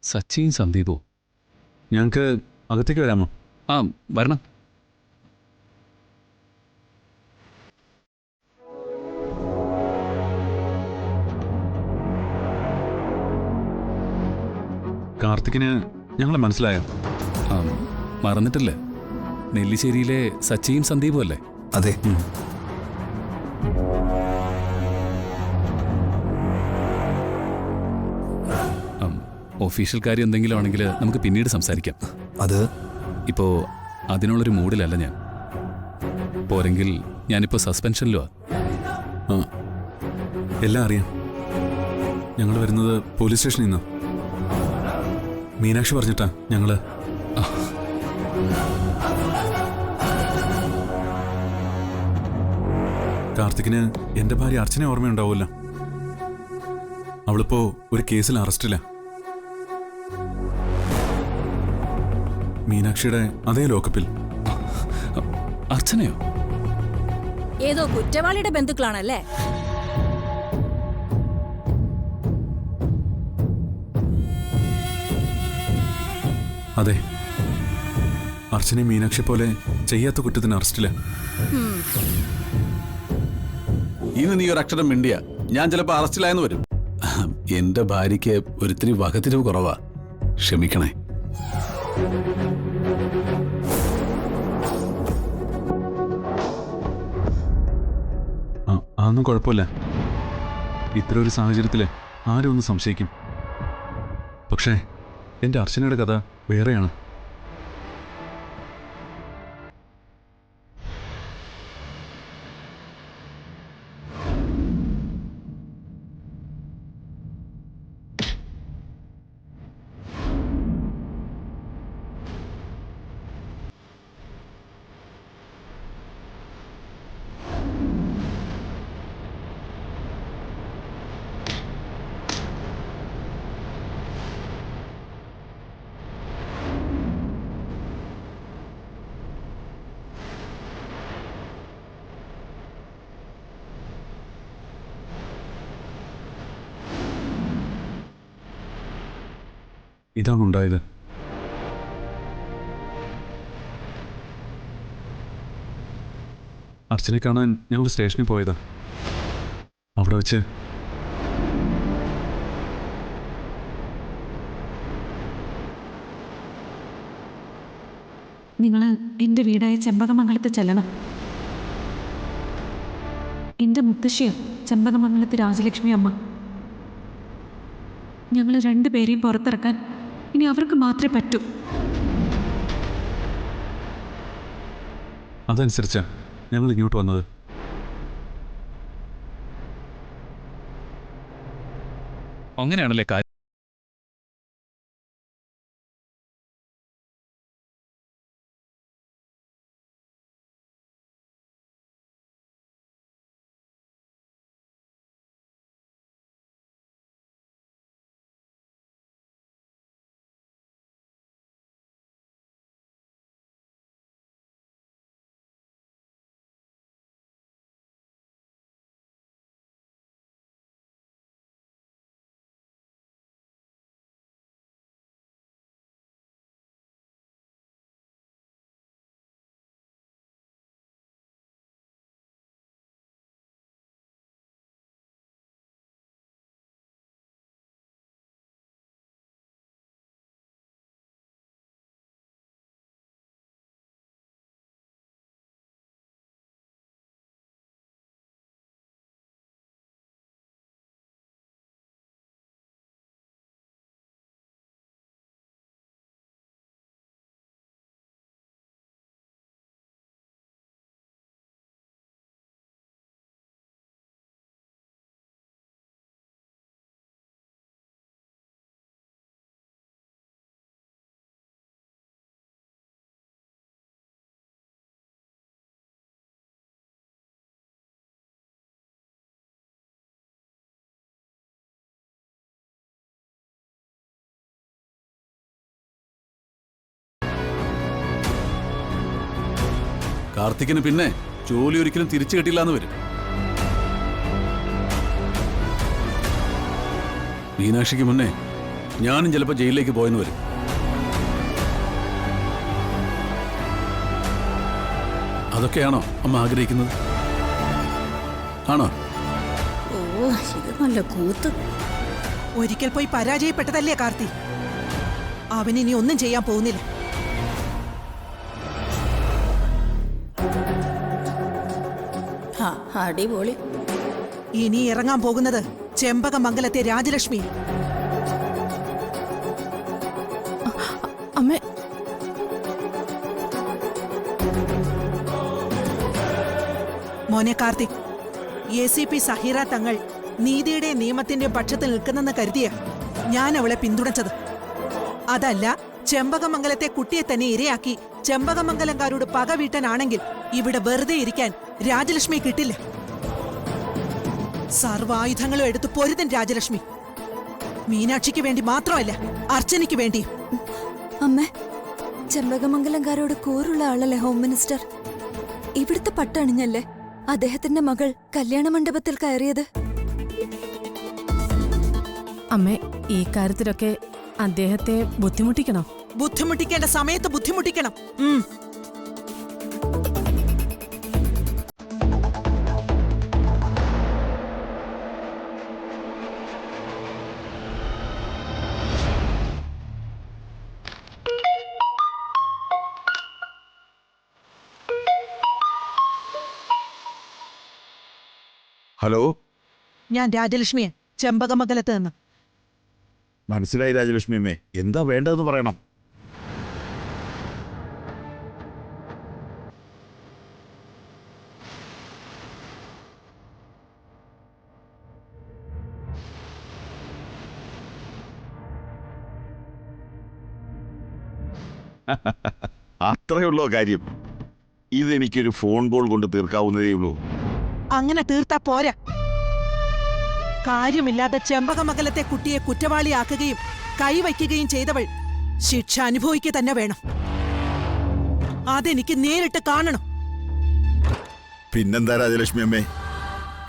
D: സച്ചിൻ സന്ദീപോ?
H: ഞങ്ങൾക്ക് അകത്തേക്ക് വരാമോ?
D: ആ, വരണം.
H: കാർത്തിക്കിന് ഞങ്ങളെ മനസ്സിലായോ?
D: മറന്നിട്ടില്ലേ? നെല്ലിശ്ശേരിയിലെ സച്ചിയും സന്ദീപും അല്ലേ?
J: അതെ.
D: ഒഫീഷ്യൽ കാര്യം എന്തെങ്കിലും ആണെങ്കിൽ നമുക്ക് പിന്നീട് സംസാരിക്കാം.
J: അത്
D: ഇപ്പോ അതിനുള്ളൊരു മൂഡിലല്ല ഞാൻ. പോരെങ്കിൽ ഞാനിപ്പോ സസ്പെൻഷനിലോ.
H: ആ എല്ലാം അറിയാം. ഞങ്ങൾ വരുന്നത് പോലീസ് സ്റ്റേഷനിൽ നിന്നാ. മീനാക്ഷി പറഞ്ഞിട്ടാ ഞങ്ങള്. കാർത്തിക്കിന് എന്റെ ഭാര്യ അർച്ചനെ ഓർമ്മയുണ്ടാവുമല്ലോ. അവളിപ്പോ ഒരു കേസിൽ അറസ്റ്റില്ല. മീനാക്ഷിയുടെ അതേ ലോക്കപ്പിൽ.
D: അർച്ചനയോ?
B: ഏതോ കുറ്റവാളിയുടെ ബന്ധുക്കളാണല്ലേ?
H: അതെ, അർച്ചനെ മീനാക്ഷി പോലെ ചെയ്യാത്ത കുറ്റത്തിന് അറസ്റ്റില്ല.
L: ഇനി നീ ഒരു അക്ഷരം മിണ്ടിയ ഞാൻ ചിലപ്പോ അറസ്റ്റിലായെന്ന് വരും. എന്റെ ഭാര്യയ്ക്ക് ഒരിത്തിരി വകതിരിവ് കുറവാ, ക്ഷമിക്കണേ.
H: അതൊന്നും കുഴപ്പമില്ല. ഇത്തരം ഒരു സാഹചര്യത്തില് ആരും ഒന്ന് സംശയിക്കും. പക്ഷേ എൻ്റെ അർച്ചനയുടെ കഥ വേറെയാണ്. ഇതാണ് ഉണ്ടായത്. അർച്ചനെ കാണാൻ ഞങ്ങൾ സ്റ്റേഷനിൽ പോയതാ. അവിടെ വെച്ച്
G: നിങ്ങൾ എൻ്റെ വീടായ ചെമ്പകമംഗലത്ത് ചെല്ലണം. എൻ്റെ മുത്തശ്ശിയോ ചെമ്പകമംഗലത്ത് രാജലക്ഷ്മി അമ്മ. ഞങ്ങൾ രണ്ടുപേരെയും പുറത്തിറക്കാൻ ഇനി അവർക്ക് മാത്രമേ പറ്റൂ.
H: അതനുസരിച്ചാ ഞങ്ങൾ ഇങ്ങോട്ട് വന്നത്.
D: അങ്ങനെയാണല്ലേ കാര്യം?
L: കാർത്തിക്കിന് പിന്നെ ജോലി ഒരിക്കലും തിരിച്ചു കിട്ടില്ലാന്ന് വരും. മീനാക്ഷിക്ക് മുന്നേ ഞാനും ചിലപ്പോൾ ജയിലിലേക്ക് പോയെന്ന് വരും. അതൊക്കെയാണോ അമ്മ ആഗ്രഹിക്കുന്നത്? ആണോ?
B: ഓ, ഇത് നല്ല കൂത്ത്.
K: ഒരിക്കൽ പോയി പരാജയപ്പെട്ടതല്ലേ കാർത്തി. അവനിനി ഒന്നും ചെയ്യാൻ പോകുന്നില്ല.
B: അടിപൊളി.
K: ഇനി ഇറങ്ങാൻ പോകുന്നത് ചെമ്പകമംഗലത്തെ രാജലക്ഷ്മി.
B: അമ്മേ,
K: മോനെ കാർത്തിക്, ACP സഹീറ തങ്ങൾ നീതിയുടെ നിയമത്തിന്റെ പക്ഷത്ത് നിൽക്കുന്നെന്ന് കരുതിയ ഞാൻ അവളെ പിന്തുണച്ചത്. അതല്ല, ചെമ്പകമംഗലത്തെ കുട്ടിയെ തന്നെ ഇരയാക്കി ചെമ്പകമംഗലംകാരോട് പക വീട്ടാനാണെങ്കിൽ ഇവിടെ വെറുതെ ഇരിക്കാൻ രാജലക്ഷ്മി കിട്ടില്ല. സർവായുധങ്ങളും എടുത്ത് പൊരുതൻ രാജലക്ഷ്മി. മീനാക്ഷിക്ക് വേണ്ടി മാത്രമല്ല, അർച്ചനയ്ക്ക് വേണ്ടിയും.
F: അമ്മേ, ചെമ്പകമംഗലംകാരോട് കൂറുള്ള ആളല്ലേ ഹോം മിനിസ്റ്റർ? ഇവിടുത്തെ പട്ടണിഞ്ഞല്ലേ അദ്ദേഹത്തിന്റെ മകൾ കല്യാണ മണ്ഡപത്തിൽ കയറിയത്?
C: അമ്മേ, ഈ കാര്യത്തിലൊക്കെ അദ്ദേഹത്തെ ബുദ്ധിമുട്ടിക്കണോ?
K: ബുദ്ധിമുട്ടിക്കേണ്ട സമയത്ത് ബുദ്ധിമുട്ടിക്കണം.
M: ഹലോ,
K: ഞാൻ രാജലക്ഷ്മിയെ, ചെമ്പകമംഗലത്ത് നിന്ന്.
M: മനസ്സിലായി രാജലക്ഷ്മി അമ്മേ, എന്താ വേണ്ടതെന്ന് പറയണം. അത്രയുള്ളോ കാര്യം? ഇതെനിക്കൊരു ഫോൺ കോൾ കൊണ്ട് തീർക്കാവുന്നതേ ഉള്ളൂ.
K: അങ്ങനെ തീർത്താ പോരാ. കാര്യമില്ലാതെ ചെമ്പകമംഗലത്തെ കുട്ടിയെ കുറ്റവാളിയാക്കുകയും കൈവയ്ക്കുകയും ചെയ്തവൾ ശിക്ഷ അനുഭവിക്കുക തന്നെ വേണം. അതെനിക്ക് നേരിട്ട് കാണണം.
M: പിന്നെന്താ രാജലക്ഷ്മി അമ്മേ,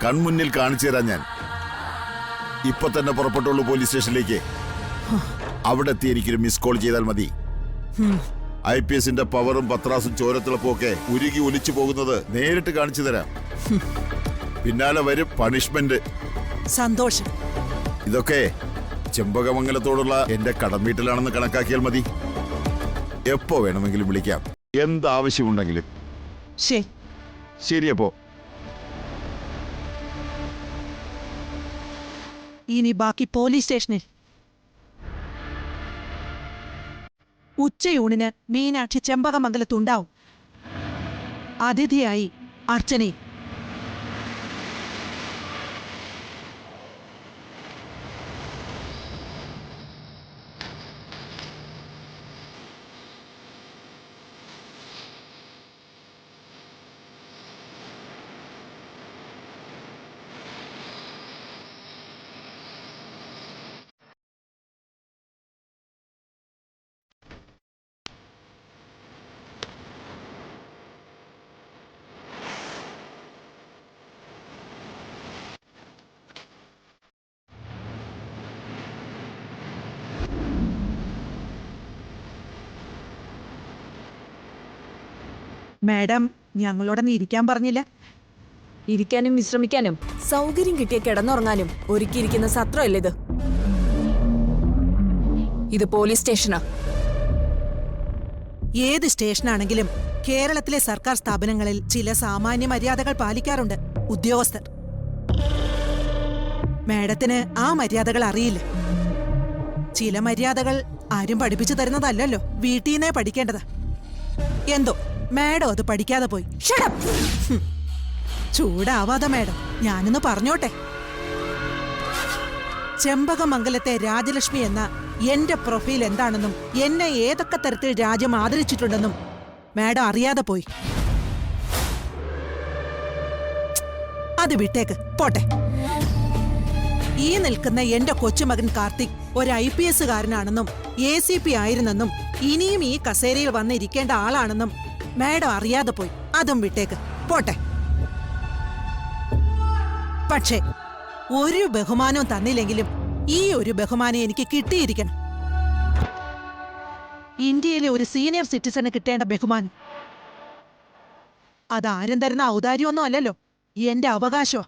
M: കൺമുന്നിൽ കാണിച്ചു തരാം ഞാൻ. ഇപ്പൊ തന്നെ പുറപ്പെട്ടുള്ളൂ പോലീസ് സ്റ്റേഷനിലേക്ക്. അവിടെ എത്തി എനിക്കൊരു മിസ് കോൾ ചെയ്താൽ മതി. IPSന്റെ പവറും പത്രാസും ചോരത്തിളപ്പും ഒക്കെ ഉരുകി ഒലിച്ചു പോകുന്നത് നേരിട്ട് കാണിച്ചു തരാം. പിന്നാലെ വരും പണിഷ്മെന്റ്.
K: സന്തോഷം.
M: ഇതൊക്കെ ചെമ്പകമംഗലത്തോടുള്ള എന്റെ കടം വീട്ടിലാണെന്ന് കണക്കാക്കിയാൽ മതി. എപ്പോ വേണമെങ്കിലും വിളിക്കാം, എന്താവശ്യമുണ്ടെങ്കിലും. ശരിയപ്പോ.
K: ഇനി ബാക്കി പോലീസ് സ്റ്റേഷനിൽ. ഉച്ചയൂണിന് മീനാക്ഷി ചെമ്പകമംഗലത്തുണ്ടാവും. അതിഥിയായി അർച്ചനയും. മാഡം, ഞങ്ങളോടൊന്ന് ഇരിക്കാൻ പറഞ്ഞില്ല?
B: ഇരിക്കാനും വിശ്രമിക്കാനും സൗകര്യം കിട്ടിയ കിടന്നുറങ്ങാനും ഒരുക്കിയിരിക്കുന്ന സത്രമല്ലേ ഇത്? ഇത് പോലീസ് സ്റ്റേഷനാ.
K: ഏത് സ്റ്റേഷനാണെങ്കിലും കേരളത്തിലെ സർക്കാർ സ്ഥാപനങ്ങളിൽ ചില സാമാന്യ മര്യാദകൾ പാലിക്കാറുണ്ട് ഉദ്യോഗസ്ഥർ. മാഡത്തിന് ആ മര്യാദകൾ അറിയില്ല. ചില മര്യാദകൾ ആരും പഠിപ്പിച്ചു തരുന്നതല്ലല്ലോ, വീട്ടിൽ നിന്നേ പഠിക്കേണ്ടത്. എന്തോ മാഡം അത് പഠിക്കാതെ പോയി. ചൂടാവാതെ മാഡം, ഞാനൊന്ന് പറഞ്ഞോട്ടെ. ചെമ്പകമംഗലത്തെ രാജലക്ഷ്മി എന്ന എന്റെ പ്രൊഫൈൽ എന്താണെന്നും എന്നെ ഏതൊക്കെ തരത്തിൽ രാജ്യം ആദരിച്ചിട്ടുണ്ടെന്നും മാഡം അറിയാതെ പോയി. അത് വിട്ടേക്ക്, പോട്ടെ. ഈ നിൽക്കുന്ന എന്റെ കൊച്ചുമകൻ കാർത്തിക് ഒരു IPSകാരനാണെന്നും ACP ആയിരുന്നെന്നും ഇനിയും ഈ കസേരയിൽ വന്നിരിക്കേണ്ട ആളാണെന്നും മാഡം അറിയാതെ പോയി. അതും വിട്ടേക്ക്, പോട്ടെ. പക്ഷേ ഒരു ബഹുമാനവും തന്നില്ലെങ്കിലും ഈ ഒരു ബഹുമാനം എനിക്ക് കിട്ടിയിരിക്കണം. ഇന്ത്യയിലെ ഒരു സീനിയർ സിറ്റിസന് കിട്ടേണ്ട ബഹുമാനം. അതാരും തരുന്ന ഔദാര്യമൊന്നും അല്ലല്ലോ, എന്റെ അവകാശമോ.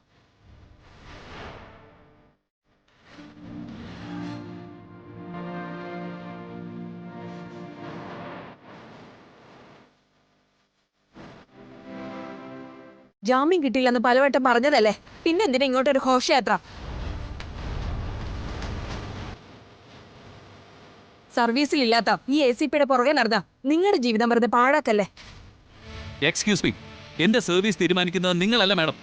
B: ജാമ്യം കിട്ടിയില്ലെന്ന് പലവട്ടം പറഞ്ഞതല്ലേ, പിന്നെന്തിനാ ഇങ്ങോട്ടൊരു ഘോഷയാത്ര? സർവീസിലില്ലാത്ത ഈ ACPയുടെ പുറകെ നടന്ന നിങ്ങളുടെ ജീവിതം വെറുതെ പാഴാക്കല്ലേ.
D: എക്സ്ക്യൂസ് മീ, എന്റെ സർവീസ് തീരുമാനിക്കുന്നത് നിങ്ങളല്ല മാഡം.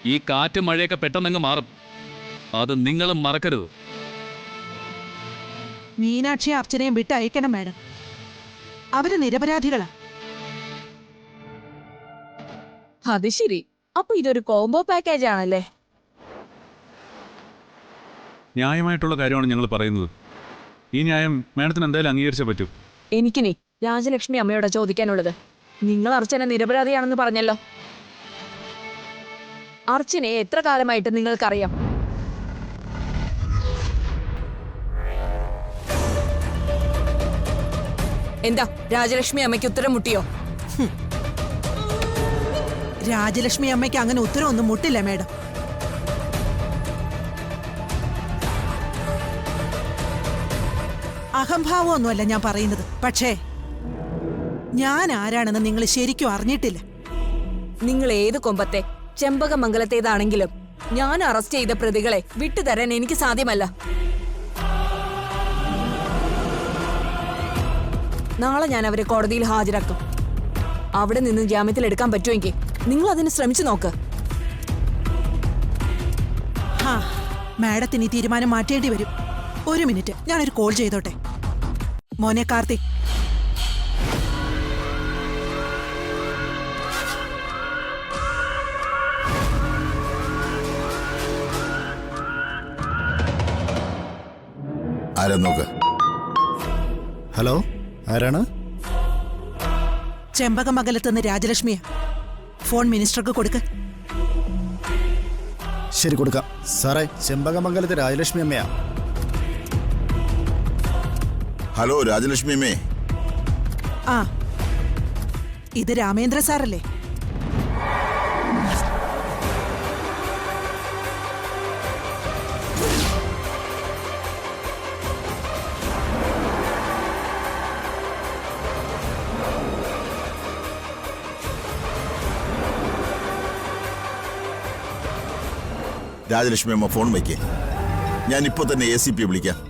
D: ഈ കാറ്റും മഴയൊക്കെ പെട്ടെന്നങ്ങ് മാറും. അത് നിങ്ങളും മറക്കരുത്.
K: മീനാക്ഷിയെ അർച്ചനയും വിട്ട് അയക്കണം മാഡം. അവര് നിരപരാധികളാ.
B: അത് ശരി. അപ്പൊ ഇതൊരു കോംബോ പാക്കേജ് ആണല്ലേ?
H: ന്യായമായിട്ടുള്ള കാര്യമാണ് ഞങ്ങൾ പറയുന്നത്. ഈ ന്യായം മാഡത്തിന് എന്തായാലും അംഗീകരിച്ചേ പറ്റൂ.
B: എനിക്കിനി രാജലക്ഷ്മി അമ്മയോട് ചോദിക്കാനുള്ളത്, നിങ്ങൾ അർച്ചന നിരപരാധിയാണെന്ന് പറഞ്ഞല്ലോ. അർച്ചനയെ എത്ര കാലമായിട്ട് നിങ്ങൾക്കറിയാം? എന്താ രാജലക്ഷ്മി അമ്മയ്ക്ക് ഉത്തരം മുട്ടിയോ?
K: രാജലക്ഷ്മി അമ്മയ്ക്ക് അങ്ങനെ ഉത്തരവൊന്നും മുട്ടില്ല മാഡം. അഹംഭാവമൊന്നുമല്ല ഞാൻ പറയുന്നത്. പക്ഷേ ഞാൻ ആരാണെന്ന് നിങ്ങൾ ശരിക്കും അറിഞ്ഞിട്ടില്ല.
B: നിങ്ങൾ ഏത് കൊമ്പത്തെ ചെമ്പകമംഗലത്തേതാണെങ്കിലും ഞാൻ അറസ്റ്റ് ചെയ്ത പ്രതികളെ വിട്ടുതരാൻ എനിക്ക് സാധ്യമല്ല. നാളെ ഞാൻ അവരെ കോടതിയിൽ ഹാജരാക്കും. അവിടെ നിന്ന് ജാമ്യത്തിൽ എടുക്കാൻ പറ്റുമെങ്കിൽ നിങ്ങൾ അതിന് ശ്രമിച്ചു നോക്ക്.
K: മാഡത്തിന് ഈ തീരുമാനം മാറ്റേണ്ടി വരും. ഒരു മിനിറ്റ്, ഞാനൊരു കോൾ ചെയ്തോട്ടെ. മോനെ കാർത്തിക്,
M: ആരാ നോക്ക്.
J: ഹലോ, ആരാണ്?
K: ചെമ്പകമംഗലത്തുനിന്ന് രാജലക്ഷ്മിയാ. ഫോൺ മിനിസ്റ്റർക്ക് കൊടുക്ക്.
J: ശരി, കൊടുക്കാം. സാറേ, ചെമ്പകമംഗലത്ത് രാജലക്ഷ്മി അമ്മയാ.
M: ഹലോ രാജലക്ഷ്മി അമ്മേ.
K: ആ, ഇത് രാമേന്ദ്ര സാറല്ലേ?
M: രാജലക്ഷ്മി അമ്മ ഫോൺ വയ്ക്കേ. ഞാൻ ഇപ്പൊ തന്നെ ACP വിളിക്കാം.